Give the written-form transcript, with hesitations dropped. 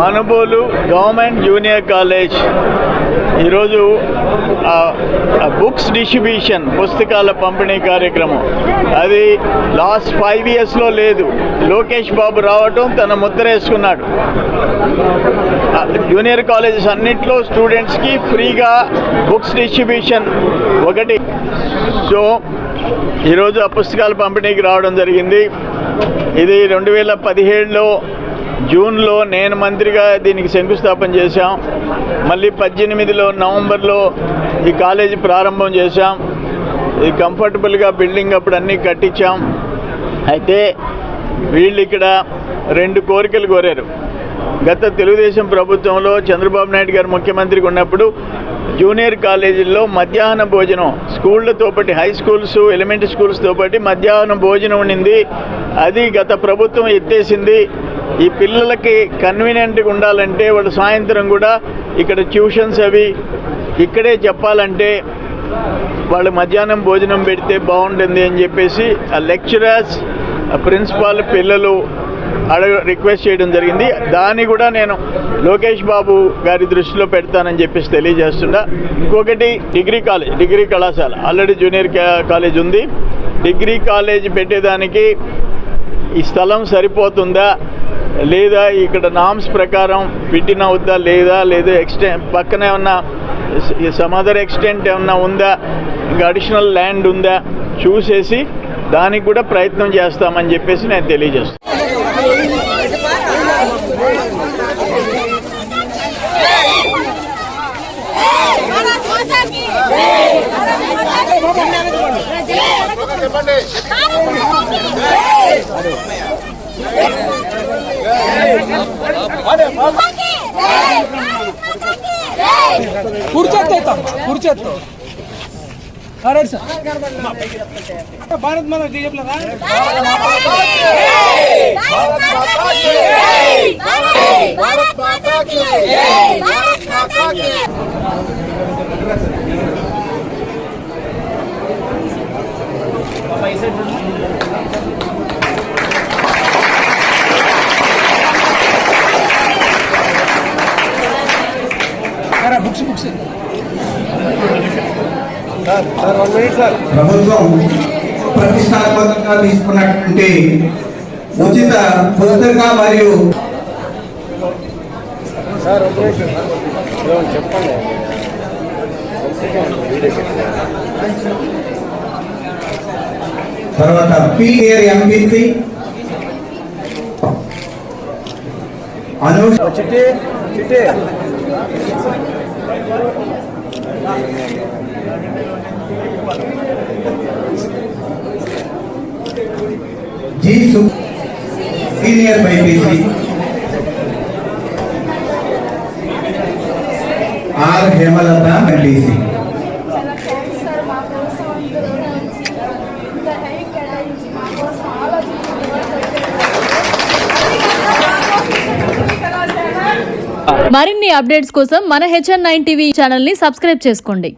Manubolu government junior college ఈరోజు books distribution, పుస్తకాల పంపిణీ కార్యక్రమం అది లాస్ట్ 5 yearsలో లేదు. లోకేష్ బాబు రావటం తన ముద్ర వేసుకున్నాడు. జూనియర్ కాలేజెస్ అన్నింటిలో స్టూడెంట్స్కి ఫ్రీగా బుక్స్ డిస్ట్రిబ్యూషన్ ఒకటి. సో ఈరోజు ఆ పుస్తకాల పంపిణీకి రావడం జరిగింది. ఇది 2017లో జూన్లో నేను మంత్రిగా దీనికి శంకుస్థాపన చేశాం. మళ్ళీ 18 నవంబర్లో ఈ కాలేజీ ప్రారంభం చేశాం. ఇది కంఫర్టబుల్గా బిల్డింగ్ అప్పుడు అన్నీ కట్టించాం. అయితే వీళ్ళు ఇక్కడ 2 కోరికలు కోరారు. గత తెలుగుదేశం ప్రభుత్వంలో చంద్రబాబు నాయుడు గారు ముఖ్యమంత్రిగా ఉన్నప్పుడు జూనియర్ కాలేజీల్లో మధ్యాహ్న భోజనం, స్కూళ్ళతో పాటు హై స్కూల్స్, ఎలిమెంటరీ స్కూల్స్తో పాటు మధ్యాహ్నం భోజనం ఉండింది. అది గత ప్రభుత్వం ఎత్తేసింది. ఈ పిల్లలకి కన్వీనియంట్గా ఉండాలంటే వాళ్ళు సాయంత్రం కూడా ఇక్కడ ట్యూషన్స్ అవి ఇక్కడే చెప్పాలంటే వాళ్ళు మధ్యాహ్నం భోజనం పెడితే బాగుంటుంది అని చెప్పేసి ఆ లెక్చరర్స్, ప్రిన్సిపాల్, పిల్లలు రిక్వెస్ట్ చేయడం జరిగింది. దాన్ని కూడా నేను లోకేష్ బాబు గారి దృష్టిలో పెడతానని చెప్పేసి తెలియజేస్తున్నా. ఇంకొకటి డిగ్రీ కళాశాల ఆల్రెడీ జూనియర్ కాలేజ్ ఉంది. డిగ్రీ కాలేజ్ పెట్టేదానికి ఈ స్థలం సరిపోతుందా లేదా, ఇక్కడ నామ్స్ ప్రకారం ఫిట్టిన్ అవుద్దా లేదా పక్కన ఏమన్నా సమ్ అదర్ ఎక్స్టెంట్ ఏమన్నా ఉందా, ఇంకా అడిషనల్ ల్యాండ్ ఉందా చూసేసి దానికి కూడా ప్రయత్నం చేస్తామని చెప్పేసి నేను తెలియజేస్తాను. కూర్చోతో భారత్ మన చెప్పలేదా? ప్రభుత్వం ప్రతిష్టాత్మకంగా తీసుకున్నటువంటి ఉచిత పుస్తక మరియు తర్వాత పీనియర్ MPC senior BiPC R Hemalatha MPC. మరిన్ని అప్డేట్స్ కోసం మన HN9 టీవీ ఛానల్ ని సబ్స్క్రైబ్ చేసుకోండి.